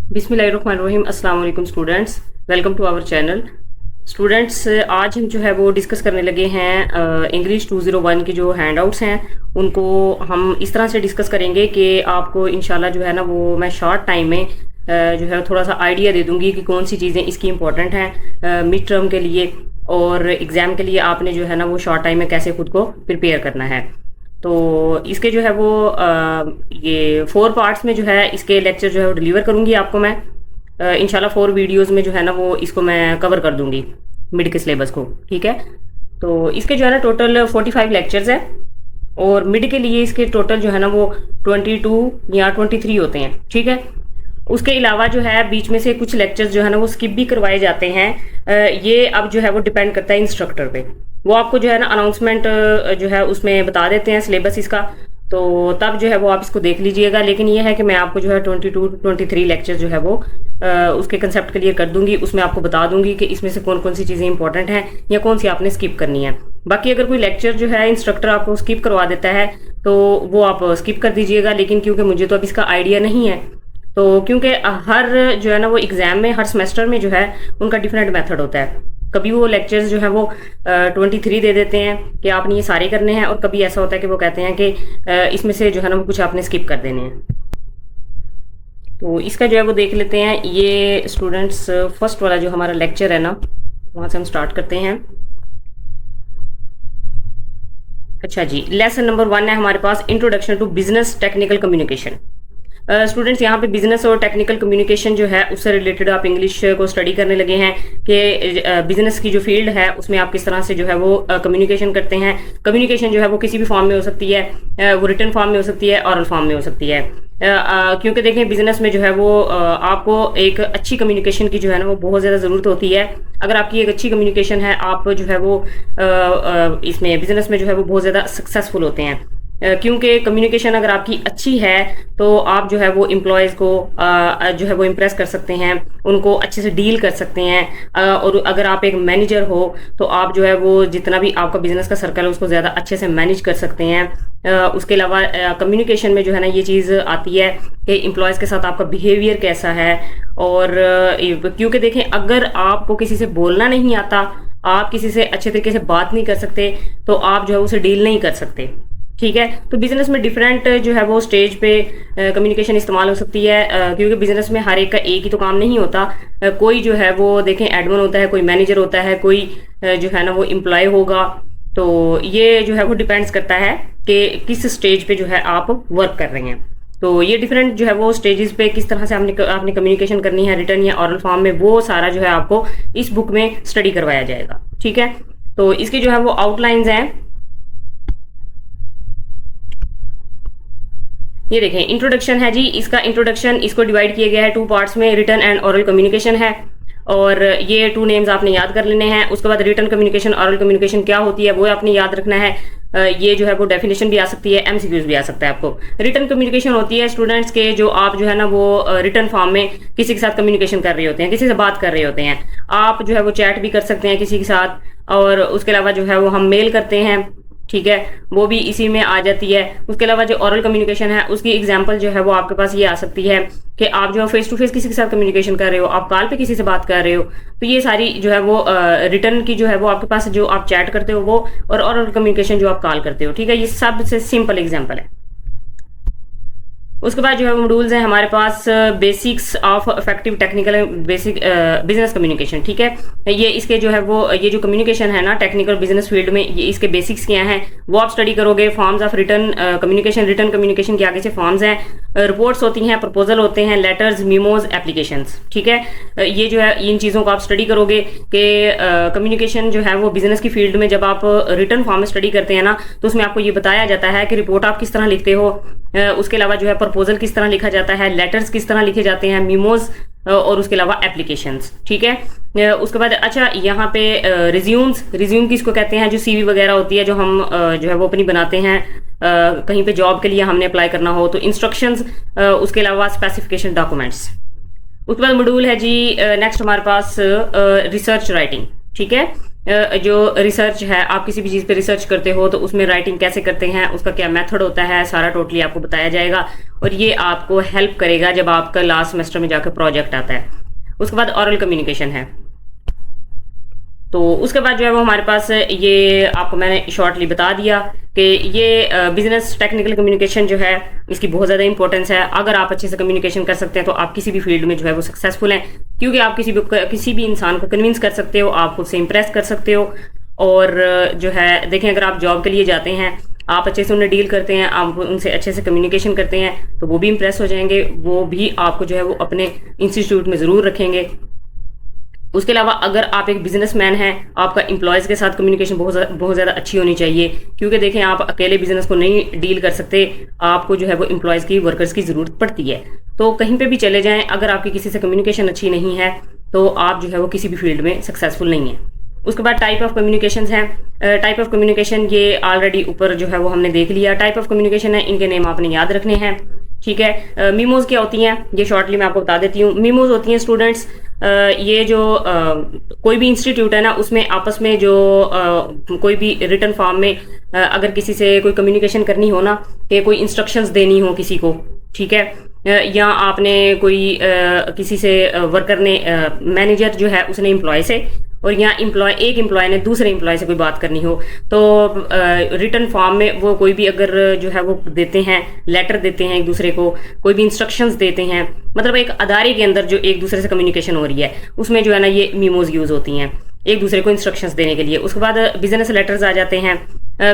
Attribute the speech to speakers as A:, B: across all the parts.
A: बिस्मिल्लाहिर्रहमानिर्रहीम। अस्सलाम वालेकुम students, welcome to our channel. Students, आज हम जो है वो डिस्कस करने लगे हैं इंग्लिश 201 के जो हैंडआउट्स हैं उनको हम इस तरह से डिस्कस करेंगे कि आपको इंशाल्लाह जो है ना वो मैं शॉर्ट टाइम में जो है थोड़ा सा आइडिया दे दूंगी कि कौन सी चीज़ें इसकी इंपॉर्टेंट हैं मिड टर्म के लिए और एग्ज़ाम के लिए आपने जो है ना वो शॉर्ट टाइम में कैसे खुद को प्रिपेयर करना है। तो इसके जो है वो ये 4 पार्ट्स में जो है इसके लेक्चर जो है वो डिलीवर करूंगी आपको मैं इंशाल्लाह 4 वीडियोस में जो है ना वो इसको मैं कवर कर दूंगी मिड के सिलेबस को। ठीक है, तो इसके जो है ना टोटल 45 लेक्चर्स है और मिड के लिए इसके टोटल जो है ना वो 22 या 23 होते हैं। ठीक है, उसके अलावा जो है बीच में से कुछ लेक्चर्स जो है ना वो स्किप भी करवाए जाते हैं। ये अब जो है वो डिपेंड करता है इंस्ट्रक्टर पे, वो आपको जो है ना अनाउंसमेंट जो है उसमें बता देते हैं सिलेबस इसका, तो तब जो है वो आप इसको देख लीजिएगा। लेकिन ये है कि मैं आपको जो है 22-23 लेक्चर जो है वो उसके कंसेप्ट क्लियर कर दूंगी, उसमें आपको बता दूंगी कि इसमें से कौन कौन सी चीज़ें इंपॉर्टेंट हैं या कौन सी आपने स्किप करनी है। बाकी अगर कोई लेक्चर जो है इंस्ट्रक्टर आपको स्किप करवा देता है तो वो आप स्किप कर दीजिएगा। लेकिन क्योंकि मुझे तो अब इसका आइडिया नहीं है, तो क्योंकि हर जो है ना वो एग्जाम में हर सेमेस्टर में जो है उनका डिफरेंट मेथड होता है। कभी वो लेक्चर्स जो है वो 23 दे देते हैं कि आपने ये सारे करने हैं, और कभी ऐसा होता है कि वो कहते हैं कि इसमें से जो है ना वो कुछ आपने स्किप कर देने हैं। तो इसका जो है वो देख लेते हैं। ये स्टूडेंट्स फर्स्ट वाला जो हमारा लेक्चर है ना वहाँ से हम स्टार्ट करते हैं। अच्छा जी, लेसन नंबर 1 है हमारे पास, introduction to business technical communication. Students यहाँ पे बिजनेस और टेक्निकल कम्युनिकेशन जो है उससे रिलेटेड आप इंग्लिश को स्टडी करने लगे हैं कि बिजनेस की जो फील्ड है उसमें आप किस तरह से जो है वो कम्युनिकेशन करते हैं। कम्युनिकेशन जो है वो किसी भी फॉर्म में हो सकती है, वो रिटन फॉर्म में हो सकती है, ऑरल फॉर्म में हो सकती है। क्योंकि देखें बिजनेस में जो है वो आपको एक अच्छी कम्युनिकेशन की जो है ना वो बहुत ज़्यादा ज़रूरत होती है। अगर आपकी एक अच्छी कम्युनिकेशन है, आप जो है वो इसमें बिजनेस में जो है वो बहुत ज़्यादा सक्सेसफुल होते हैं। क्योंकि कम्युनिकेशन अगर आपकी अच्छी है तो आप जो है वो एम्प्लॉयज़ को जो है वो इम्प्रेस कर सकते हैं, उनको अच्छे से डील कर सकते हैं। और अगर आप एक मैनेजर हो तो आप जो है वो जितना भी आपका बिजनेस का सर्कल है उसको ज़्यादा अच्छे से मैनेज कर सकते हैं। उसके अलावा कम्युनिकेशन में जो है ना ये चीज़ आती है कि एम्प्लॉयज़ के साथ आपका बिहेवियर कैसा है। और क्योंकि देखें अगर आपको किसी से बोलना नहीं आता, आप किसी से अच्छे तरीके से बात नहीं कर सकते, तो आप जो है उसे डील नहीं कर सकते। ठीक है, तो बिजनेस में डिफरेंट जो है वो स्टेज पे कम्युनिकेशन इस्तेमाल हो सकती है, क्योंकि बिजनेस में हर एक का एक ही तो काम नहीं होता। कोई जो है वो देखें एडमिन होता है, कोई मैनेजर होता है, कोई जो है ना वो एम्प्लॉय होगा। तो ये जो है वो डिपेंड्स करता है कि किस स्टेज पे जो है आप वर्क कर रहे हैं। तो ये डिफरेंट जो है वो स्टेजेस पे किस तरह से आपने कम्युनिकेशन करनी है रिटर्न या ऑरल फॉर्म में, वो सारा जो है आपको इस बुक में स्टडी करवाया जाएगा। ठीक है, तो इसकी जो है वो आउटलाइंस हैं, ये देखें। इंट्रोडक्शन है जी, इसका इंट्रोडक्शन इसको डिवाइड किया गया है 2 पार्ट्स में, रिटन एंड ऑरल कम्युनिकेशन है। और ये 2 नेम्स आपने याद कर लेने हैं। उसके बाद रिटन कम्युनिकेशन, ऑरल कम्युनिकेशन क्या होती है वो आपने याद रखना है। ये जो है वो डेफिनेशन भी आ सकती है, एमसीक्यूज भी आ सकता है आपको। रिटन कम्युनिकेशन होती है स्टूडेंट्स के जो आप जो है ना वो रिटन फॉर्म में किसी के साथ कम्युनिकेशन कर रहे होते हैं, किसी से बात कर रहे होते हैं। आप जो है वो चैट भी कर सकते हैं किसी के साथ, और उसके अलावा जो है वो हम मेल करते हैं। ठीक है, वो भी इसी में आ जाती है। उसके अलावा जो ऑरल कम्युनिकेशन है उसकी एग्जांपल जो है वो आपके पास ये आ सकती है कि आप जो फेस टू फेस किसी के साथ कम्युनिकेशन कर रहे हो, आप कॉल पे किसी से बात कर रहे हो, तो ये सारी जो है वो रिटर्न की जो है वो आपके पास जो आप चैट करते हो वो, और ऑरल कम्युनिकेशन जो आप कॉल करते हो। ठीक है, ये सबसे सिंपल एग्जाम्पल है। उसके बाद जो है मॉड्यूल्स हैं हमारे पास, basics of effective technical basic business communication. ठीक है, ये इसके जो है वो ये जो कम्युनिकेशन है ना टेक्निकल बिजनेस फील्ड में, ये इसके बेसिक्स क्या हैं वो आप स्टडी करोगे। Forms of return communication, return communication के आगे से फॉर्म्स हैं, रिपोर्ट्स होती हैं, प्रपोजल होते हैं, लेटर्स, मीमोज, एप्लीकेशंस। ठीक है, ये जो है इन चीज़ों को आप स्टडी करोगे कि कम्युनिकेशन जो है वो बिजनेस की फील्ड में जब आप रिटर्न फॉर्म में स्टडी करते हैं ना तो उसमें आपको ये बताया जाता है कि रिपोर्ट आप किस तरह लिखते हो। उसके अलावा जो है प्रपोजल किस तरह लिखा जाता है, लेटर्स किस तरह लिखे जाते हैं, मीमोज, और उसके अलावा एप्लीकेशंस। ठीक है, उसके बाद अच्छा यहाँ पे रिज्यूम किसको कहते हैं, जो सीवी वगैरह होती है जो हम जो है वो अपनी बनाते हैं कहीं पे जॉब के लिए हमने अप्लाई करना हो, तो इंस्ट्रक्शंस, उसके अलावा स्पेसिफिकेशन डॉक्यूमेंट्स। उसके बाद मॉड्यूल है जी नेक्स्ट हमारे पास रिसर्च राइटिंग। ठीक है, जो रिसर्च है, आप किसी भी चीज़ पे रिसर्च करते हो तो उसमें राइटिंग कैसे करते हैं, उसका क्या मेथड होता है, सारा टोटली आपको बताया जाएगा और ये आपको हेल्प करेगा जब आपका लास्ट सेमेस्टर में जाकर प्रोजेक्ट आता है। उसके बाद ओरल कम्युनिकेशन है। तो उसके बाद जो है वो हमारे पास ये आपको मैंने शॉर्टली बता दिया कि ये बिजनेस टेक्निकल कम्युनिकेशन जो है इसकी बहुत ज़्यादा इंपॉर्टेंस है। अगर आप अच्छे से कम्युनिकेशन कर सकते हैं तो आप किसी भी फील्ड में जो है वो सक्सेसफुल हैं, क्योंकि आप किसी भी इंसान को कन्विंस कर सकते हो, आप उससे इम्प्रेस कर सकते हो। और जो है देखें, अगर आप जॉब के लिए जाते हैं, आप अच्छे से उन्हें डील करते हैं, आप उनसे अच्छे से कम्युनिकेशन करते हैं, तो वो भी इम्प्रेस हो जाएंगे, वो भी आपको जो है वो अपने इंस्टीट्यूट में ज़रूर रखेंगे। उसके अलावा अगर आप एक बिजनेसमैन हैं, आपका एम्प्लॉयज़ के साथ कम्युनिकेशन बहुत ज़्यादा अच्छी होनी चाहिए, क्योंकि देखें आप अकेले बिजनेस को नहीं डील कर सकते, आपको जो है वो एम्प्लॉयज़ की, वर्कर्स की ज़रूरत पड़ती है। तो कहीं पे भी चले जाएं, अगर आपकी किसी से कम्युनिकेशन अच्छी नहीं है तो आप जो है वो किसी भी फील्ड में सक्सेसफुल नहीं है। उसके बाद टाइप ऑफ कम्युनिकेशन हैं। टाइप ऑफ कम्युनिकेशन ये ऑलरेडी ऊपर जो है वो हमने देख लिया। टाइप ऑफ कम्युनिकेशन है, इनके नेम आपने याद रखने हैं, ठीक है। मीमोज क्या होती हैं ये शॉर्टली मैं आपको बता देती हूँ। मीमोज होती हैं स्टूडेंट्स, ये जो कोई भी इंस्टीट्यूट है ना, उसमें आपस में जो कोई भी रिटर्न फॉर्म में अगर किसी से कोई कम्युनिकेशन करनी हो ना, कि कोई इंस्ट्रक्शंस देनी हो किसी को, ठीक है, या आपने कोई किसी से वर्कर ने मैनेजर जो है उसने एम्प्लॉय से, और यहाँ एक एम्प्लॉय ने दूसरे एम्प्लॉय से कोई बात करनी हो, तो रिटर्न फॉर्म में वो कोई भी अगर जो है वो देते हैं, लेटर देते हैं एक दूसरे को, कोई भी इंस्ट्रक्शंस देते हैं, मतलब एक अदारे के अंदर जो एक दूसरे से कम्युनिकेशन हो रही है, उसमें जो है ना ये मीमोज यूज होती हैं एक दूसरे को इंस्ट्रक्शंस देने के लिए। उसके बाद बिजनेस लेटर्स आ जाते हैं।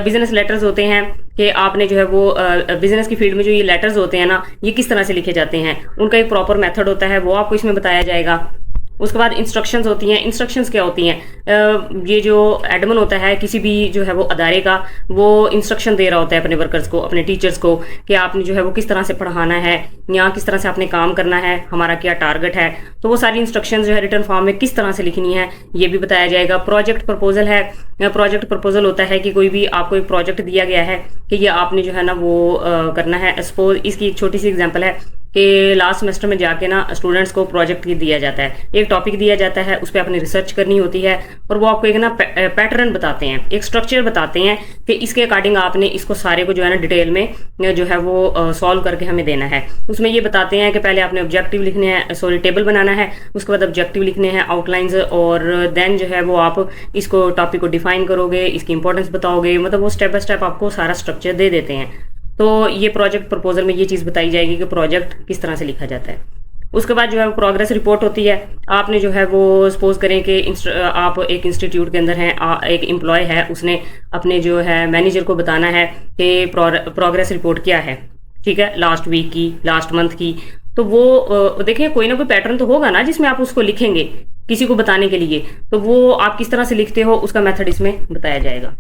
A: बिजनेस लेटर्स होते हैं कि आपने जो है वो बिजनेस की फील्ड में जो ये लेटर्स होते हैं ना, ये किस तरह से लिखे जाते हैं, उनका एक प्रॉपर मेथड होता है, वो आपको इसमें बताया जाएगा। उसके बाद इंस्ट्रक्शंस होती हैं। इंस्ट्रक्शंस क्या होती हैं? ये जो एडमिन होता है किसी भी जो है वो अदारे का, वो इंस्ट्रक्शन दे रहा होता है अपने वर्कर्स को, अपने टीचर्स को, कि आपने जो है वो किस तरह से पढ़ाना है, या किस तरह से आपने काम करना है, हमारा क्या टारगेट है। तो वो सारी इंस्ट्रक्शंस जो है रिटर्न फॉर्म में किस तरह से लिखनी है ये भी बताया जाएगा। प्रोजेक्ट प्रपोजल है। प्रोजेक्ट प्रपोजल होता है कि कोई भी आपको एक प्रोजेक्ट दिया गया है कि ये आपने जो है ना वो करना है। सपोज इसकी एक छोटी सी एग्जाम्पल है कि लास्ट सेमेस्टर में जाके ना स्टूडेंट्स को प्रोजेक्ट दिया जाता है, एक टॉपिक दिया जाता है, उस पर आपने रिसर्च करनी होती है, और वो आपको एक ना पैटर्न बताते हैं, एक स्ट्रक्चर बताते हैं कि इसके अकॉर्डिंग आपने इसको सारे को जो है ना डिटेल में जो है वो सॉल्व करके हमें देना है। उसमें ये बताते हैं कि पहले आपने ऑब्जेक्टिव लिखने हैं, सॉरी टेबल बनाना है, उसके बाद ऑब्जेक्टिव लिखने हैं, आउटलाइंस, और देन जो है वो आप इसको टॉपिक को डिफाइन करोगे, इसकी इंपॉर्टेंस बताओगे, मतलब वो स्टेप बाय स्टेप आपको सारा स्ट्रक्चर दे देते हैं। तो ये प्रोजेक्ट प्रपोजल में ये चीज़ बताई जाएगी कि प्रोजेक्ट किस तरह से लिखा जाता है। उसके बाद जो है वो प्रोग्रेस रिपोर्ट होती है। आपने जो है वो सपोज करें कि आप एक इंस्टीट्यूट के अंदर हैं, एक एम्प्लॉय है, उसने अपने जो है मैनेजर को बताना है कि प्रोग्रेस रिपोर्ट क्या है, ठीक है, लास्ट वीक की, लास्ट मंथ की। तो वो देखिए कोई ना कोई पैटर्न तो होगा ना जिसमें आप उसको लिखेंगे किसी को बताने के लिए, तो वो आप किस तरह से लिखते हो उसका मेथड इसमें बताया जाएगा।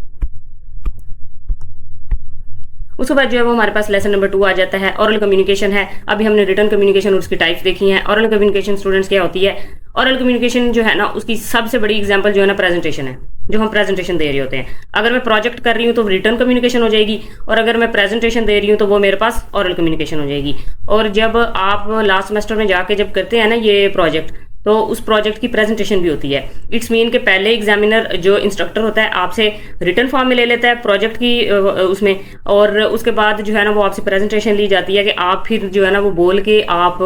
A: उसके बाद जो है वो हमारे पास लेसन नंबर 2 आ जाता है, ओरल कम्युनिकेशन है। अभी हमने रिटर्न कम्युनिकेशन और उसकी टाइप्स देखी हैं। ओरल कम्युनिकेशन स्टूडेंट्स क्या होती है? ओरल कम्युनिकेशन जो है ना उसकी सबसे बड़ी एग्जांपल जो है ना प्रेजेंटेशन है, जो हम प्रेजेंटेशन दे रहे होते हैं। अगर मैं प्रोजेक्ट कर रही हूँ तो रिटर्न कम्युनिकेशन हो जाएगी, और अगर मैं प्रेजेंटेशन दे रही हूँ तो वो मेरे पास ओरल कम्युनिकेशन हो जाएगी। और जब आप लास्ट सेमेस्टर में जाके जब करते हैं ना ये प्रोजेक्ट, तो उस प्रोजेक्ट की प्रेजेंटेशन भी होती है। इट्स मीन के पहले एग्जामिनर जो इंस्ट्रक्टर होता है आपसे रिटर्न फॉर्म में ले लेता है प्रोजेक्ट की उसमें, और उसके बाद जो है ना वो आपसे प्रेजेंटेशन ली जाती है कि आप फिर जो है ना वो बोल के आप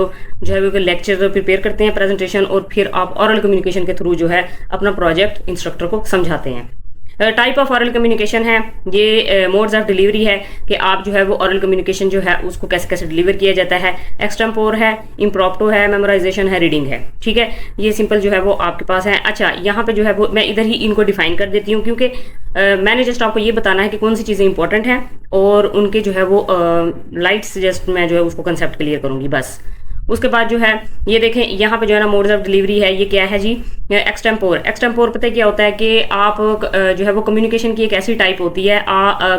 A: जो है वो लेक्चर प्रिपेयर करते हैं प्रेजेंटेशन, और फिर आप ओरल कम्युनिकेशन के थ्रू जो है अपना प्रोजेक्ट इंस्ट्रक्टर को समझाते हैं। टाइप ऑफ ओरल कम्युनिकेशन है, ये मोड्स ऑफ डिलीवरी है कि आप जो है वो ओरल कम्युनिकेशन जो है उसको कैसे कैसे डिलीवर किया जाता है। एक्सटेम्पोर है, इम्प्रॉम्प्टू है, मेमोराइजेशन है, रीडिंग है, ठीक है। ये सिंपल जो है वो आपके पास है। अच्छा, यहाँ पे जो है वो मैं इधर ही इनको डिफाइन कर देती हूँ, क्योंकि मैंने जस्ट आपको ये बताना है कि कौन सी चीज़ें इंपॉर्टेंट हैं, और उनके जो है वो लाइट्स जस्ट मैं जो है उसको कंसेप्ट क्लियर करूँगी बस। उसके बाद जो है ये देखें यहाँ पे जो है ना मोड्स ऑफ डिलीवरी है, ये क्या है जी? एक्सटेम्पोर। एक्सटेम्पोर पता है क्या होता है कि आप जो है वो कम्युनिकेशन की एक ऐसी टाइप होती है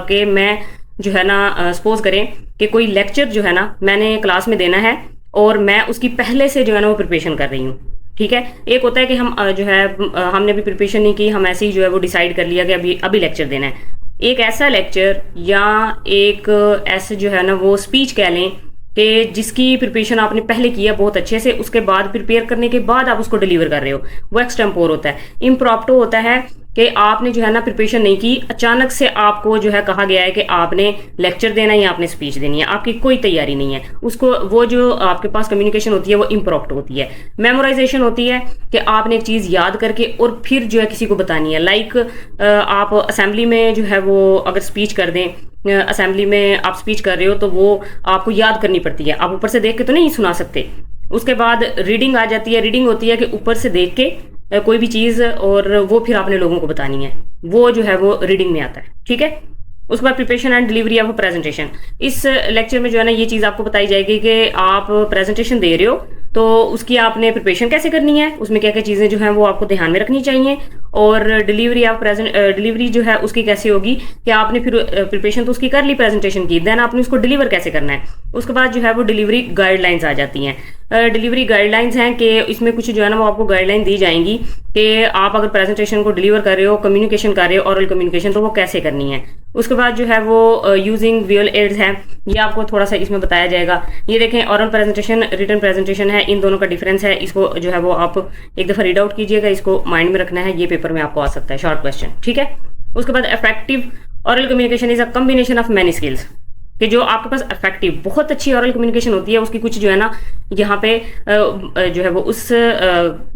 A: कि मैं जो है ना सपोज करें कि कोई लेक्चर जो है ना मैंने क्लास में देना है, और मैं उसकी पहले से जो है ना वो प्रिपरेशन कर रही हूँ, ठीक है। एक होता है कि हम जो है हमने अभी प्रिपरेशन नहीं की, हम ऐसे ही जो है वो डिसाइड कर लिया कि अभी लेक्चर देना है। एक ऐसा लेक्चर या एक ऐसे जो है ना वो स्पीच कह लें कि जिसकी प्रिपरेशन आपने पहले किया बहुत अच्छे से, उसके बाद प्रिपेयर करने के बाद आप उसको डिलीवर कर रहे हो, वो एक्सटेम्पोर होता है। इम्प्रॉम्प्टू होता है कि आपने जो है ना प्रिपरेशन नहीं की, अचानक से आपको जो है कहा गया है कि आपने लेक्चर देना है या आपने स्पीच देनी है, आपकी कोई तैयारी नहीं है, उसको वो जो आपके पास कम्युनिकेशन होती है वो इम्प्रोक्ट होती है। मेमोराइजेशन होती है कि आपने एक चीज़ याद करके और फिर जो है किसी को बतानी है। लाइक आप असेंबली में जो है वो अगर स्पीच कर दें, असेंबली में आप स्पीच कर रहे हो तो वो आपको याद करनी पड़ती है, आप ऊपर से देख के तो नहीं सुना सकते। उसके बाद रीडिंग आ जाती है। रीडिंग होती है कि ऊपर से देख के कोई भी चीज़ और वो फिर आपने लोगों को बतानी है, वो जो है वो रीडिंग में आता है, ठीक है। उसके बाद preparation and delivery of presentation. इस लेक्चर में जो है ना ये चीज़ आपको बताई जाएगी कि आप प्रेजेंटेशन दे रहे हो तो उसकी आपने प्रिपरेशन कैसे करनी है, उसमें क्या क्या चीज़ें जो हैं वो आपको ध्यान में रखनी चाहिए, और डिलीवरी ऑफ डिलीवरी जो है उसकी कैसे होगी कि आपने फिर प्रिपरेशन तो उसकी कर ली प्रेजेंटेशन की, देन आपने उसको डिलीवर कैसे करना है। उसके बाद जो है वो डिलीवरी गाइडलाइंस आ जाती हैं। डिलीवरी गाइडलाइंस हैं कि इसमें कुछ जो है ना वो आपको गाइडलाइन दी जाएंगी कि आप अगर प्रेजेंटेशन को डिलीवर कर रहे हो, कम्युनिकेशन कर रहे हो, ऑरल कम्युनिकेशन, तो वो कैसे करनी है। उसके बाद जो है वो यूजिंग विजुअल एड्स है, ये आपको थोड़ा सा इसमें बताया जाएगा। ये देखें, ऑरल प्रेजेंटेशन, रिटन प्रेजेंटेशन है, इन दोनों का डिफरेंस है। इसको जो है वो आप एक दफ़ा रीड आउट कीजिएगा, इसको माइंड में रखना है, ये पेपर में आपको आ सकता है शॉर्ट क्वेश्चन, ठीक है। उसके बाद effective oral communication is a combination of many skills, कि जो आपके पास इफेक्टिव बहुत अच्छी ऑरल कम्युनिकेशन होती है उसकी कुछ जो है ना यहाँ पे जो है वो उस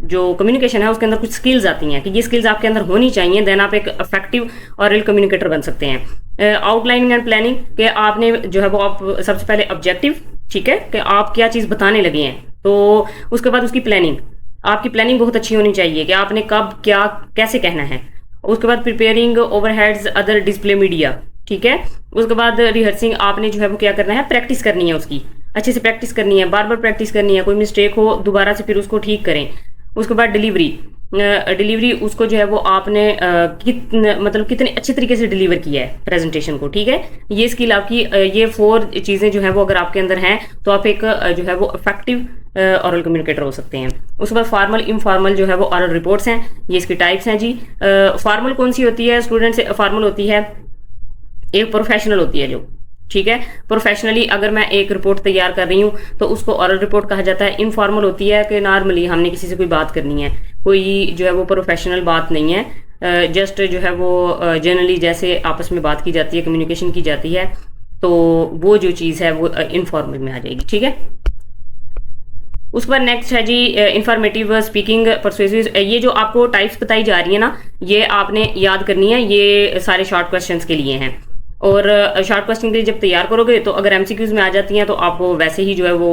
A: जो कम्युनिकेशन है उसके अंदर कुछ स्किल्स आती हैं कि ये स्किल्स आपके अंदर होनी चाहिए, देन आप एक इफेक्टिव ऑरल कम्युनिकेटर बन सकते हैं। आउटलाइनिंग एंड प्लानिंग, कि आपने जो है वो आप सबसे पहले ऑब्जेक्टिव, ठीक है, कि आप क्या चीज़ बताने लगे हैं, तो उसके बाद उसकी प्लानिंग, आपकी प्लानिंग बहुत अच्छी होनी चाहिए कि आपने कब क्या कैसे कहना है। उसके बाद preparing overheads other display media, ठीक है। उसके बाद रिहर्सिंग, आपने जो है वो क्या करना है, प्रैक्टिस करनी है, उसकी अच्छे से प्रैक्टिस करनी है, बार बार प्रैक्टिस करनी है, कोई मिस्टेक हो दोबारा से फिर उसको ठीक करें। उसके बाद डिलीवरी, डिलीवरी उसको जो है वो आपने मतलब कितने अच्छे तरीके से डिलीवर किया है प्रेजेंटेशन को, ठीक है। ये स्किल आपकी, ये 4 चीज़ें जो है वो अगर आपके अंदर हैं तो आप एक जो है वो इफेक्टिव ऑरल कम्युनिकेटर हो सकते हैं। उसके बाद फॉर्मल इनफॉर्मल जो है वो ऑरल रिपोर्ट्स हैं, ये इसकी टाइप्स हैं जी। फॉर्मल कौन सी होती है स्टूडेंट्स? फॉर्मल होती है एक प्रोफेशनल होती है जो, ठीक है, प्रोफेशनली अगर मैं एक रिपोर्ट तैयार कर रही हूँ तो उसको ऑरल रिपोर्ट कहा जाता है। इनफॉर्मल होती है कि नॉर्मली हमने किसी से कोई बात करनी है, कोई जो है वो प्रोफेशनल बात नहीं है, जस्ट जो है वो जनरली जैसे आपस में बात की जाती है, कम्युनिकेशन की जाती है, तो वो जो चीज़ है वो इनफॉर्मल में आ जाएगी, ठीक है। उसके बाद नेक्स्ट है जी इंफॉर्मेटिव स्पीकिंग परसुएसिव। ये जो आपको टाइप्स बताई जा रही है ना, ये आपने याद करनी है, ये सारे शॉर्ट क्वेश्चंस के लिए हैं। और शॉर्ट क्वेश्चन के लिए जब तैयार करोगे तो अगर एमसीक्यूज में आ जाती हैं तो आपको वैसे ही जो है वो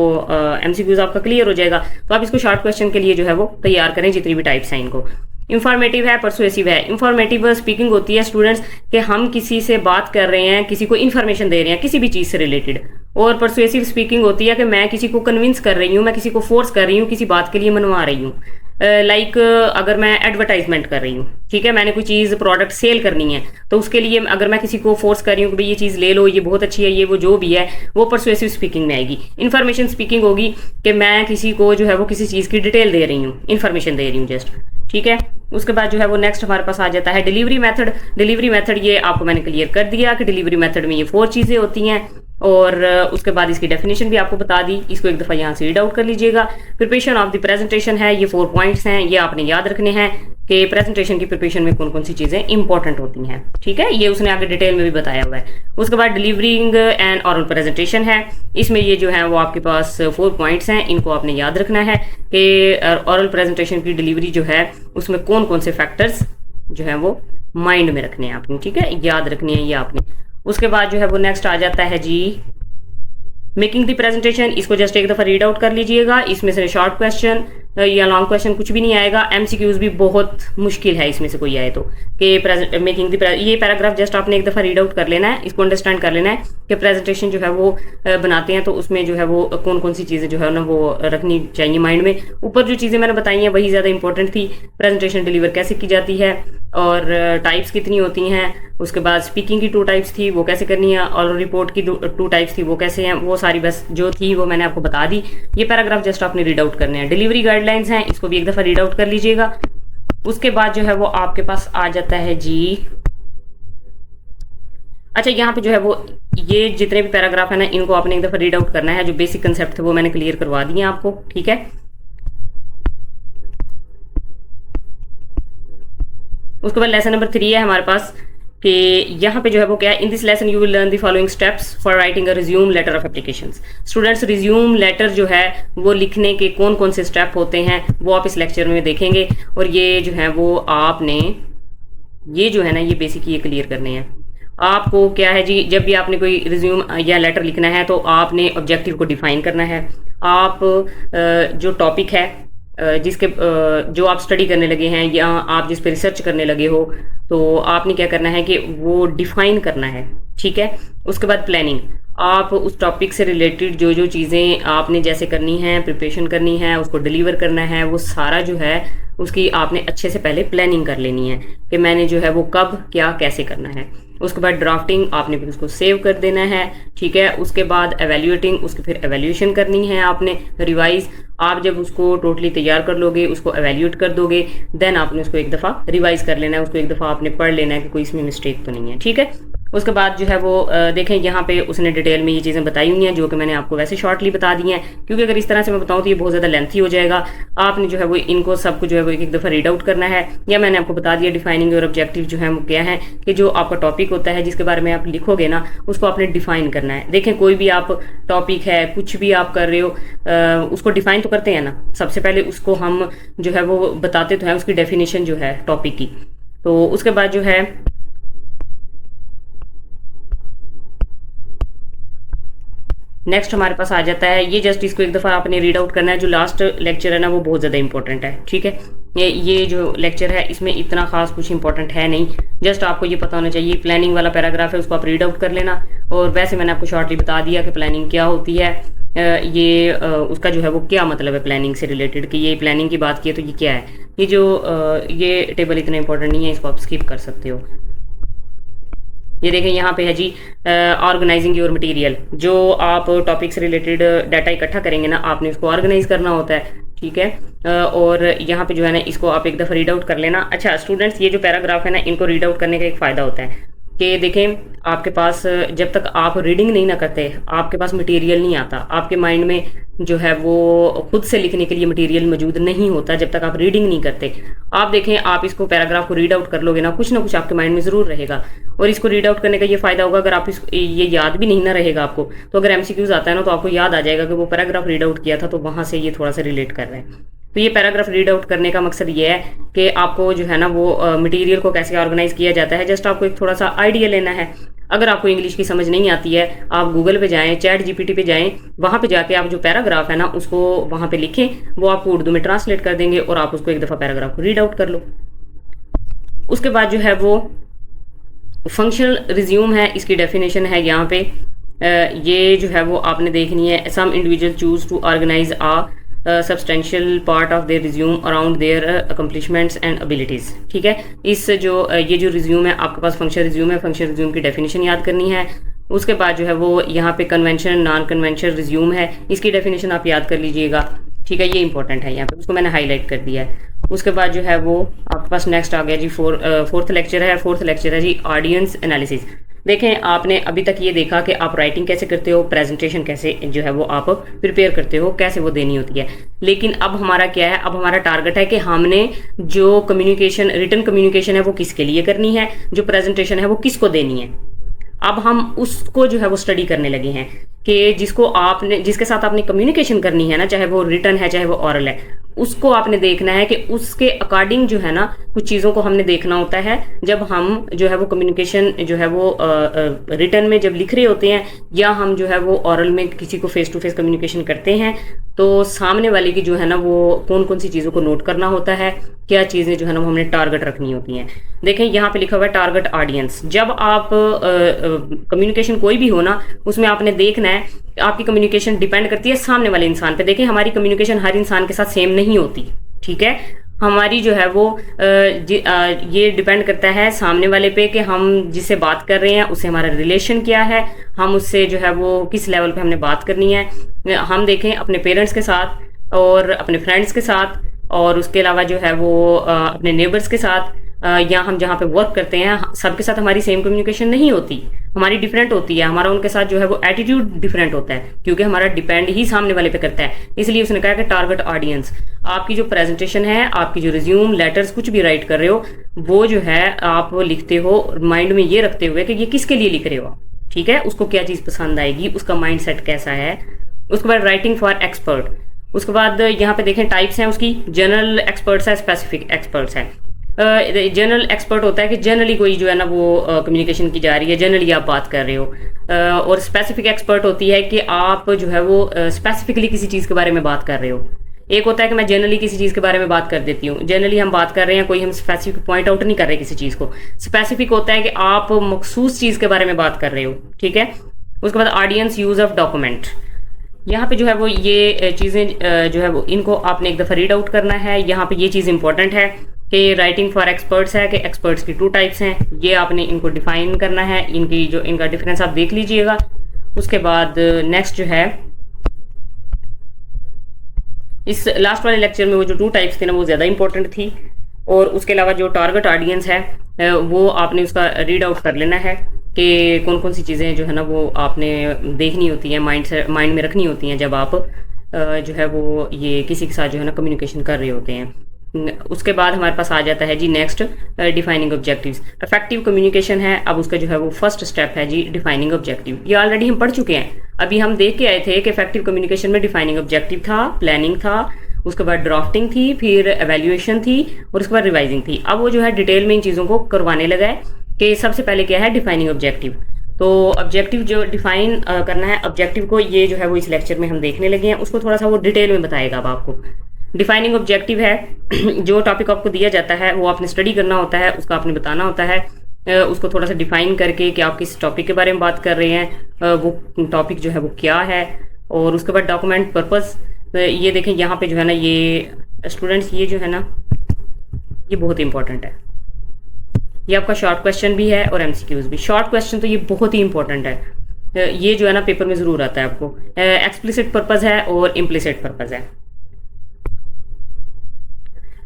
A: एमसीक्यूज आपका क्लियर हो जाएगा, तो आप इसको शॉर्ट क्वेश्चन के लिए जो है वो तैयार करें, जितनी भी टाइप्स हैं इनको। इंफॉर्मेटिव है, परसुएसिव है। इंफॉर्मेटिव स्पीकिंग होती है स्टूडेंट्स कि हम किसी से बात कर रहे हैं, किसी को इन्फॉर्मेशन दे रहे हैं किसी भी चीज़ से रिलेटेड। और परसुएसिव स्पीकिंग होती है कि मैं किसी को कन्विंस कर रही हूँ, मैं किसी को फोर्स कर रही हूँ, किसी बात के लिए मनवा रही हूँ। लाइक अगर मैं एडवर्टाइजमेंट कर रही हूँ, ठीक है, मैंने कोई चीज़ प्रोडक्ट सेल करनी है, तो उसके लिए अगर मैं किसी को फोर्स कर रही हूँ कि भाई ये चीज़ ले लो, ये बहुत अच्छी है, ये वो जो भी है, वो परसुएसिव स्पीकिंग में आएगी। इन्फॉर्मेशन स्पीकिंग होगी कि मैं किसी को जो है वो किसी चीज़ की डिटेल दे रही हूँ, इन्फॉर्मेशन दे रही हूँ जस्ट, ठीक है। उसके बाद जो है वो नेक्स्ट हमारे पास आ जाता है डिलीवरी मेथड। डिलीवरी मेथड ये आपको मैंने क्लियर कर दिया कि डिलीवरी मेथड में ये 4 चीज़ें होती हैं, और उसके बाद इसकी डेफिनेशन भी आपको बता दी, इसको एक दफ़ा यहाँ से रीड आउट कर लीजिएगा। प्रिपरेशन ऑफ द प्रेजेंटेशन है, ये 4 पॉइंट्स हैं, ये आपने याद रखने हैं कि प्रेजेंटेशन की प्रिपरेशन में कौन कौन सी चीज़ें इंपॉर्टेंट होती हैं, ठीक है, ये उसने आगे डिटेल में भी बताया हुआ है। उसके बाद डिलीवरिंग एंड ऑरल प्रेजेंटेशन है, इसमें ये जो है वो आपके पास 4 पॉइंट्स हैं, इनको आपने याद रखना है कि ऑरल प्रेजेंटेशन की डिलीवरी जो है उसमें कौन कौन से फैक्टर्स जो है वो माइंड में रखने हैं आपने, ठीक है, याद रखनी है ये आपने। उसके बाद जो है वो नेक्स्ट आ जाता है जी मेकिंग द प्रेजेंटेशन, इसको जस्ट एक दफ़ा रीड आउट कर लीजिएगा। इसमें से शॉर्ट क्वेश्चन या लॉन्ग क्वेश्चन कुछ भी नहीं आएगा, एमसीक्यूज भी बहुत मुश्किल है इसमें से कोई आए तो, कि मेकिंग द ये पैराग्राफ जस्ट आपने एक दफ़ा रीड आउट कर लेना है, इसको अंडरस्टैंड कर लेना है कि प्रेजेंटेशन जो है वो बनाते हैं तो उसमें जो है वो कौन कौन सी चीज़ें जो है ना वो रखनी चाहिए माइंड में। ऊपर जो चीज़ें मैंने बताई हैं वही ज़्यादा इंपॉर्टेंट थी, प्रेजेंटेशन डिलीवर कैसे की जाती है और टाइप्स कितनी होती हैं, उसके बाद स्पीकिंग की 2 टाइप्स थी वो कैसे करनी है, और रिपोर्ट की 2 टाइप्स थी वो कैसे हैं, वो सारी बस जो थी वो मैंने आपको बता दी। ये पैराग्राफ जस्ट आपने रीड आउट करने हैं। डिलीवरी गाइडलाइंस हैं, इसको भी एक दफ़ा रीड आउट कर लीजिएगा। उसके बाद जो है वो आपके पास आ जाता है जी, अच्छा यहाँ पे जो है वो ये जितने भी पैराग्राफ है ना इनको आपने एक दफ़ा रीड आउट करना है, जो बेसिक कंसेप्ट थे वो मैंने क्लियर करवा दिए आपको, ठीक है। उसके बाद लेसन नंबर 3 है हमारे पास कि यहाँ पे जो है वो क्या है, in this lesson you will learn the following steps for writing a resume letter of application. Students, resume letter जो है वो लिखने के कौन कौन से स्टेप होते हैं वो आप इस लेक्चर में देखेंगे, और ये जो है वो आपने ये जो है ना ये बेसिक ये क्लियर करने हैं। आपको क्या है जी, जब भी आपने कोई रिज्यूम या लेटर लिखना है तो आपने ऑब्जेक्टिव को डिफाइन करना है। आप जो टॉपिक है जिसके जो आप स्टडी करने लगे हैं या आप जिस पे रिसर्च करने लगे हो, तो आपने क्या करना है कि वो डिफाइन करना है, ठीक है। उसके बाद प्लानिंग, आप उस टॉपिक से रिलेटेड जो जो चीज़ें आपने जैसे करनी है, प्रिपरेशन करनी है, उसको डिलीवर करना है, वो सारा जो है उसकी आपने अच्छे से पहले प्लानिंग कर लेनी है कि मैंने जो है वो कब क्या कैसे करना है। उसके बाद ड्राफ्टिंग, आपने फिर उसको सेव कर देना है, ठीक है। उसके बाद एवेल्यूएटिंग, उसकी फिर एवेल्यूएशन करनी है आपने, रिवाइज। आप जब उसको टोटली तैयार कर लोगे, उसको एवेल्यूएट कर दोगे, देन आपने उसको एक दफ़ा रिवाइज कर लेना है, उसको एक दफ़ा आपने पढ़ लेना है कि कोई इसमें मिस्टेक तो नहीं है, ठीक है। उसके बाद जो है वो देखें यहाँ पे उसने डिटेल में ये चीज़ें बताई हुई हैं जो कि मैंने आपको वैसे शॉर्टली बता दी हैं, क्योंकि अगर इस तरह से मैं बताऊँ तो ये बहुत ज़्यादा लेंथी हो जाएगा। आपने जो है वो इनको सबको जो है वो एक एक दफ़ा रीड आउट करना है, या मैंने आपको बता दिया डिफाइनिंग और ऑब्जेक्टिव जो है वो क्या है कि जो आपका टॉपिक होता है जिसके बारे में आप लिखोगे ना उसको आपने डिफाइन करना है। देखें, कोई भी आप टॉपिक है, कुछ भी आप कर रहे हो, उसको डिफाइन तो करते हैं ना, सबसे पहले उसको हम जो है वो बताते तो हैं उसकी डेफिनेशन जो है टॉपिक की। तो उसके बाद जो है नेक्स्ट हमारे पास आ जाता है, ये जस्ट इसको एक दफ़ा आपने रीड आउट करना है। जो लास्ट लेक्चर है ना वो बहुत ज़्यादा इंपॉर्टेंट है, ठीक है। ये जो लेक्चर है इसमें इतना खास कुछ इंपॉर्टेंट है नहीं, जस्ट आपको ये पता होना चाहिए। प्लानिंग वाला पैराग्राफ है उसको आप रीड आउट कर लेना, और वैसे मैंने आपको शॉर्टली बता दिया कि प्लानिंग क्या होती है, उसका जो है वो क्या मतलब है प्लानिंग से रिलेटेड, कि ये प्लानिंग की बात की है तो ये क्या है। ये जो ये टेबल इतना इंपॉर्टेंट नहीं है, इसको आप स्किप कर सकते हो। ये देखें यहाँ पे है जी ऑर्गेनाइजिंग योर मटेरियल। जो आप टॉपिक से रिलेटेड डाटा इकट्ठा करेंगे ना, आपने उसको ऑर्गेनाइज करना होता है, ठीक है। और यहाँ पे जो है ना इसको आप एक दफ़ा रीड आउट कर लेना। अच्छा स्टूडेंट्स, ये जो पैराग्राफ है ना इनको रीड आउट करने का एक फ़ायदा होता है कि देखें, आपके पास जब तक आप रीडिंग नहीं ना करते, आपके पास मटेरियल नहीं आता, आपके माइंड में जो है वो खुद से लिखने के लिए मटेरियल मौजूद नहीं होता जब तक आप रीडिंग नहीं करते। आप देखें, आप इसको पैराग्राफ को रीड आउट कर लोगे ना, कुछ ना कुछ आपके माइंड में ज़रूर रहेगा। और इसको रीड आउट करने का ये फ़ायदा होगा, अगर आप ये याद भी नहीं ना रहेगा आपको, तो अगर MCQs आता है ना तो आपको याद आ जाएगा कि वो पैराग्राफ रीड आउट किया था, तो वहाँ से ये थोड़ा सा रिलेट कर रहा है। तो ये पैराग्राफ रीड आउट करने का मकसद ये है कि आपको जो है ना वो मटेरियल को कैसे ऑर्गेनाइज किया जाता है, जस्ट आपको एक थोड़ा सा आइडिया लेना है। अगर आपको इंग्लिश की समझ नहीं आती है, आप गूगल पे जाएं, चैट GPT पे जाएं, वहाँ पे जाके आप जो पैराग्राफ है ना उसको वहाँ पे लिखें, वो आपको उर्दू में ट्रांसलेट कर देंगे और आप उसको एक दफ़ा पैराग्राफ को रीड आउट कर लो। उसके बाद जो है वो फंक्शनल रिज्यूम है, इसकी डेफिनेशन है यहाँ पे। ये जो है वो आपने देखनी है। Some individual choose to organise substantial part of their resume around their accomplishments and abilities, ठीक है। इस जो ये जो रिज्यूम है आपके पास फंक्शनल रिज्यूम है, फंक्शनल रिज्यूम की डेफिनेशन याद करनी है। उसके बाद जो है वो यहाँ पे कन्वेंशन नॉन कन्वेंशनल रिज्यूम है, इसकी डेफिनेशन आप याद कर लीजिएगा, ठीक है। ये इंपॉर्टेंट है, यहाँ पे उसको मैंने हाईलाइट कर दिया है। उसके बाद जो है वो आपके पास नेक्स्ट आ गया जी फोर्थ लेक्चर है। फोर्थ लेक्चर है जी ऑडियंस एनालिसिस। देखें, आपने अभी तक ये देखा कि आप राइटिंग कैसे करते हो, प्रेजेंटेशन कैसे जो है वो आप प्रिपेयर करते हो, कैसे वो देनी होती है। लेकिन अब हमारा क्या है, अब हमारा टारगेट है कि हमने जो कम्युनिकेशन, रिटन कम्युनिकेशन है वो किसके लिए करनी है, जो प्रेजेंटेशन है वो किसको देनी है। अब हम उसको जो है वो स्टडी करने लगे हैं कि जिसके साथ आपने कम्युनिकेशन करनी है ना, चाहे वो रिटन है चाहे वो ऑरल है, उसको आपने देखना है कि उसके अकॉर्डिंग जो है ना कुछ चीज़ों को हमने देखना होता है। जब हम जो है वो कम्युनिकेशन जो है वो रिटन में जब लिख रहे होते हैं, या हम जो है वो ऑरल में किसी को फेस टू फेस कम्युनिकेशन करते हैं, तो सामने वाले की जो है ना वो कौन कौन सी चीज़ों को नोट करना होता है, क्या चीज़ें जो है ना वो हमने टारगेट रखनी होती हैं। देखें, यहाँ पे लिखा हुआ है टारगेट ऑडियंस। जब आप कम्युनिकेशन कोई भी हो ना, उसमें आपने देखना है, आपकी कम्युनिकेशन डिपेंड करती है सामने वाले इंसान पे। देखें, हमारी कम्युनिकेशन हर इंसान के साथ सेम नहीं होती, ठीक है। हमारी जो है वो ये डिपेंड करता है सामने वाले पे कि हम जिससे बात कर रहे हैं उससे हमारा रिलेशन क्या है, हम उससे जो है वो किस लेवल पे हमने बात करनी है। हम देखें अपने पेरेंट्स के साथ और अपने फ्रेंड्स के साथ, और उसके अलावा जो है वो अपने नेबर्स के साथ, या हम जहाँ पे वर्क करते हैं सबके साथ हमारी सेम कम्युनिकेशन नहीं होती, हमारी डिफरेंट होती है, हमारा उनके साथ जो है वो एटीट्यूड डिफरेंट होता है, क्योंकि हमारा डिपेंड ही सामने वाले पे करता है। इसलिए उसने कहा कि टारगेट ऑडियंस, आपकी जो प्रेजेंटेशन है, आपकी जो रिज्यूम, लेटर्स कुछ भी राइट कर रहे हो, वो जो है आप लिखते हो माइंड में ये रखते हुए कि ये किसके लिए लिख रहे हो, ठीक है, उसको क्या चीज़ पसंद आएगी, उसका माइंड सेट कैसा है। उसके बाद राइटिंग फॉर एक्सपर्ट, उसके बाद यहाँ पे देखें टाइप्स हैं उसकी, जनरल एक्सपर्ट्स है, स्पेसिफिक एक्सपर्ट्स है। जनरल एक्सपर्ट होता है कि जनरली कोई जो है ना वो कम्युनिकेशन की जा रही है, जनरली आप बात कर रहे हो। और स्पेसिफिक एक्सपर्ट होती है कि आप जो है वो स्पेसिफिकली किसी चीज़ के बारे में बात कर रहे हो। एक होता है कि मैं जनरली किसी चीज़ के बारे में बात कर देती हूँ, जनरली हम बात कर रहे हैं, कोई हम स्पेसिफिक पॉइंट आउट नहीं कर रहे किसी चीज़ को। स्पेसिफिक होता है कि आप मखसूस चीज़ के बारे में बात कर रहे हो, ठीक है। उसके बाद ऑडियंस यूज ऑफ डॉक्यूमेंट, यहाँ पे जो है वो ये चीज़ें जो है वो इनको आपने एक दफ़ा रीड आउट करना है। यहाँ पे ये चीज़ इंपॉर्टेंट है कि राइटिंग फॉर एक्सपर्ट्स है कि एक्सपर्ट्स की 2 टाइप्स हैं, ये आपने इनको डिफाइन करना है, इनकी जो इनका डिफरेंस आप देख लीजिएगा। उसके बाद नेक्स्ट जो है, इस लास्ट वाले लेक्चर में वो जो 2 टाइप्स थे ना वो ज़्यादा इंपॉर्टेंट थी, और उसके अलावा जो टारगेट ऑडियंस है वो आपने उसका रीड आउट कर लेना है कि कौन कौन सी चीज़ें जो है ना वो आपने देखनी होती हैं, माइंड में रखनी होती हैं जब आप जो है वो ये किसी के साथ जो है ना कम्युनिकेशन कर रहे होते हैं। उसके बाद हमारे पास आ जाता है जी next, defining objectives. Effective communication है, अब उसका जो है वो फर्स्ट स्टेप है जी डिफाइनिंग ऑब्जेक्टिव। ये ऑलरेडी हम पढ़ चुके हैं, अभी हम देख के आए थे कि इफेक्टिव कम्युनिकेशन में डिफाइनिंग ऑब्जेक्टिव था, प्लानिंग था, उसके बाद ड्राफ्टिंग थी, फिर एवेल्युएशन थी, और उसके बाद रिवाइजिंग थी। अब वो जो है डिटेल में इन चीज़ों को करवाने लगा है कि सबसे पहले क्या है डिफाइनिंग ऑब्जेक्टिव। तो ऑब्जेक्टिव जो डिफाइन करना है ऑब्जेक्टिव को, ये जो है वो इस लेक्चर में हम देखने लगे हैं, उसको थोड़ा सा वो डिटेल में बताएगा अब आपको। डिफाइनिंग ऑब्जेक्टिव है जो टॉपिक आपको दिया जाता है वो आपने स्टडी करना होता है, उसका आपने बताना होता है, उसको थोड़ा सा डिफाइन करके कि आप किस टॉपिक के बारे में बात कर रहे हैं, वो टॉपिक जो है वो क्या है। और उसके बाद डॉक्यूमेंट पर्पस, ये देखें यहाँ पे जो है ना ये स्टूडेंट्स, ये जो है ना ये बहुत इंपॉर्टेंट है, ये आपका शॉर्ट क्वेश्चन भी है और एमसीक्यूज भी। शॉर्ट क्वेश्चन तो ये बहुत ही इंपॉर्टेंट है, ये जो है ना पेपर में ज़रूर आता है आपको। एक्सप्लिसिट पर्पस है और इम्प्लिसिट पर्पस है।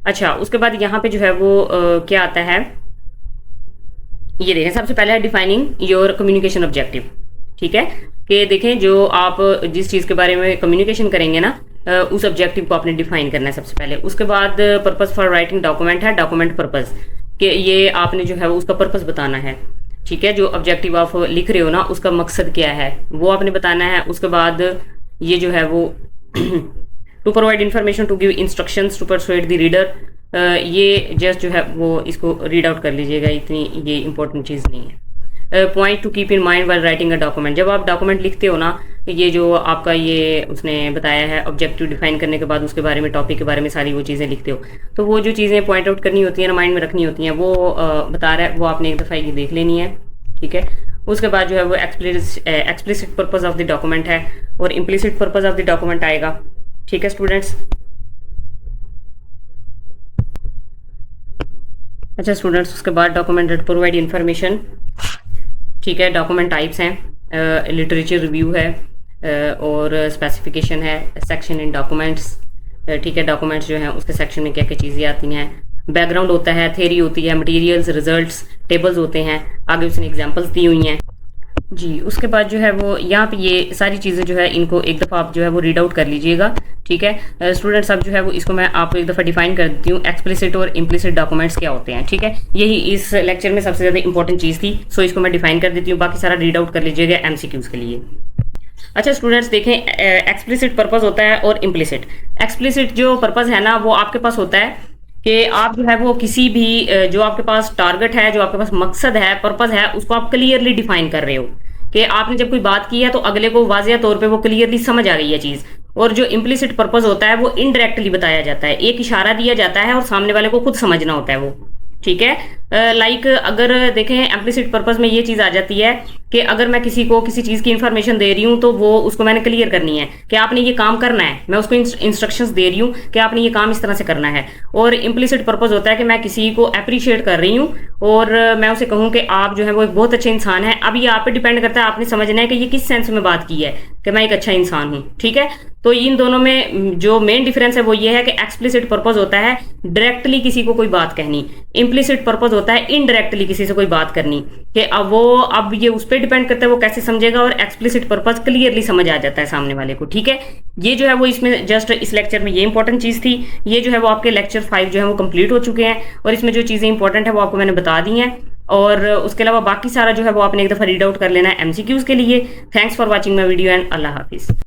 A: अच्छा, उसके बाद यहाँ पे जो है वो क्या आता है, ये देखें सबसे पहले है डिफाइनिंग योर कम्युनिकेशन ऑब्जेक्टिव, ठीक है, कि देखें जो आप जिस चीज़ के बारे में कम्युनिकेशन करेंगे ना उस ऑब्जेक्टिव को आपने डिफाइन करना है सबसे पहले। उसके बाद पर्पस फॉर राइटिंग डॉक्यूमेंट है, डॉक्यूमेंट पर्पस, कि ये आपने जो है वो उसका पर्पस बताना है, ठीक है, जो ऑब्जेक्टिव आप लिख रहे हो ना उसका मकसद क्या है वो आपने बताना है। उसके बाद ये जो है वो to provide information, to give instructions, to persuade the reader, ये जस्ट जो है वो इसको रीड आउट कर लीजिएगा, इतनी ये इंपॉर्टेंट चीज़ नहीं है। Point two keep in mind while writing a document, जब आप डॉक्यूमेंट लिखते हो ना, ये जो आपका ये उसने बताया है ऑब्जेक्टिव डिफाइन करने के बाद उसके बारे में, टॉपिक के बारे में सारी वो चीज़ें लिखते हो, तो वो जो चीज़ें पॉइंट आउट करनी होती हैं ना, माइंड में रखनी होती हैं, वो बता रहा है, वो आपने एक दफ़ा ये देख लेनी है, ठीक है। उसके बाद जो है वो explicit purpose of the document है और implicit purpose of the document आएगा, ठीक है स्टूडेंट्स। अच्छा स्टूडेंट्स, उसके बाद डॉक्यूमेंट दैट प्रोवाइड इन्फॉर्मेशन, ठीक है, डॉक्यूमेंट टाइप्स हैं, लिटरेचर रिव्यू है और स्पेसिफिकेशन है, सेक्शन इन डॉक्यूमेंट्स, ठीक है, डॉक्यूमेंट्स जो हैं उसके सेक्शन में क्या क्या चीज़ें आती हैं, बैकग्राउंड होता है, थ्योरी होती है, मटेरियल्स, रिजल्ट्स, टेबल्स होते हैं, आगे उसने एग्जांपल्स दी हुई हैं जी। उसके बाद जो है वो यहाँ पे ये सारी चीज़ें जो है इनको एक दफ़ा आप जो है वो रीड आउट कर लीजिएगा, ठीक है स्टूडेंट्स। अब जो है वो इसको मैं आपको एक दफ़ा डिफाइन कर देती हूँ, एक्सप्लिसिट और इम्प्लिसिट डॉक्यूमेंट्स क्या होते हैं, ठीक है, यही इस लेक्चर में सबसे ज़्यादा इंपॉर्टेंट चीज़ थी, सो इसको मैं डिफाइन कर देती हूँ, बाकी सारा रीड आउट कर लीजिएगा एमसीक्यूज़ के लिए। अच्छा स्टूडेंट्स देखें, एक्सप्लिसिट पर्पस होता है और इम्प्लिसिट। एक्सप्लिसिट जो पर्पस है ना वो आपके पास होता है कि आप जो है वो किसी भी जो आपके पास टारगेट है, जो आपके पास मकसद है, पर्पस है, उसको आप क्लियरली डिफाइन कर रहे हो, कि आपने जब कोई बात की है तो अगले को वाज़िया तौर पे वो क्लियरली समझ आ गई है चीज़। और जो इम्प्लिसिट पर्पस होता है वो इनडायरेक्टली बताया जाता है, एक इशारा दिया जाता है और सामने वाले को खुद समझना होता है वो, ठीक है। लाइक अगर देखें इम्प्लिसिट पर्पस में ये चीज़ आ जाती है कि अगर मैं किसी को किसी चीज़ की इन्फॉर्मेशन दे रही हूँ तो वो उसको मैंने क्लियर करनी है कि आपने ये काम करना है, मैं उसको इंस्ट्रक्शंस दे रही हूँ कि आपने ये काम इस तरह से करना है। और इम्प्लिसिट पर्पस होता है कि मैं किसी को अप्रिशिएट कर रही हूँ और मैं उसे कहूँ कि आप जो है वो एक बहुत अच्छे इंसान है। अब ये आप पे डिपेंड करता है, आपने समझना है कि ये किस सेंस में बात की है कि मैं एक अच्छा इंसान हूँ, ठीक है। तो इन दोनों में जो मेन डिफरेंस है वो ये है कि एक्सप्लिसिट पर्पस होता है डायरेक्टली किसी को कोई बात कहनी, इम्प्लिसिट पर्पस होता है इनडायरेक्टली किसी से कोई बात करनी। कि अब ये उस पर डिपेंड करता है वो कैसे समझेगा, और एक्सप्लिसिट पर्पस क्लियरली समझ आ जाता है सामने वाले को। ठीक है, ये जो है वो इसमें जस्ट इस लेक्चर में ये इंपॉर्टेंट चीज थी। ये जो है वो आपके लेक्चर 5 जो है वो कंप्लीट हो चुके हैं, और इसमें जो चीजें इंपॉर्टेंट है वो आपको मैंने बता दी हैं। और उसके अलावा बाकी सारा जो है वो आपने एक दफा रीड आउट कर लेना है एमसीक्यूज के लिए। Thanks for watching my video and Allah Hafiz.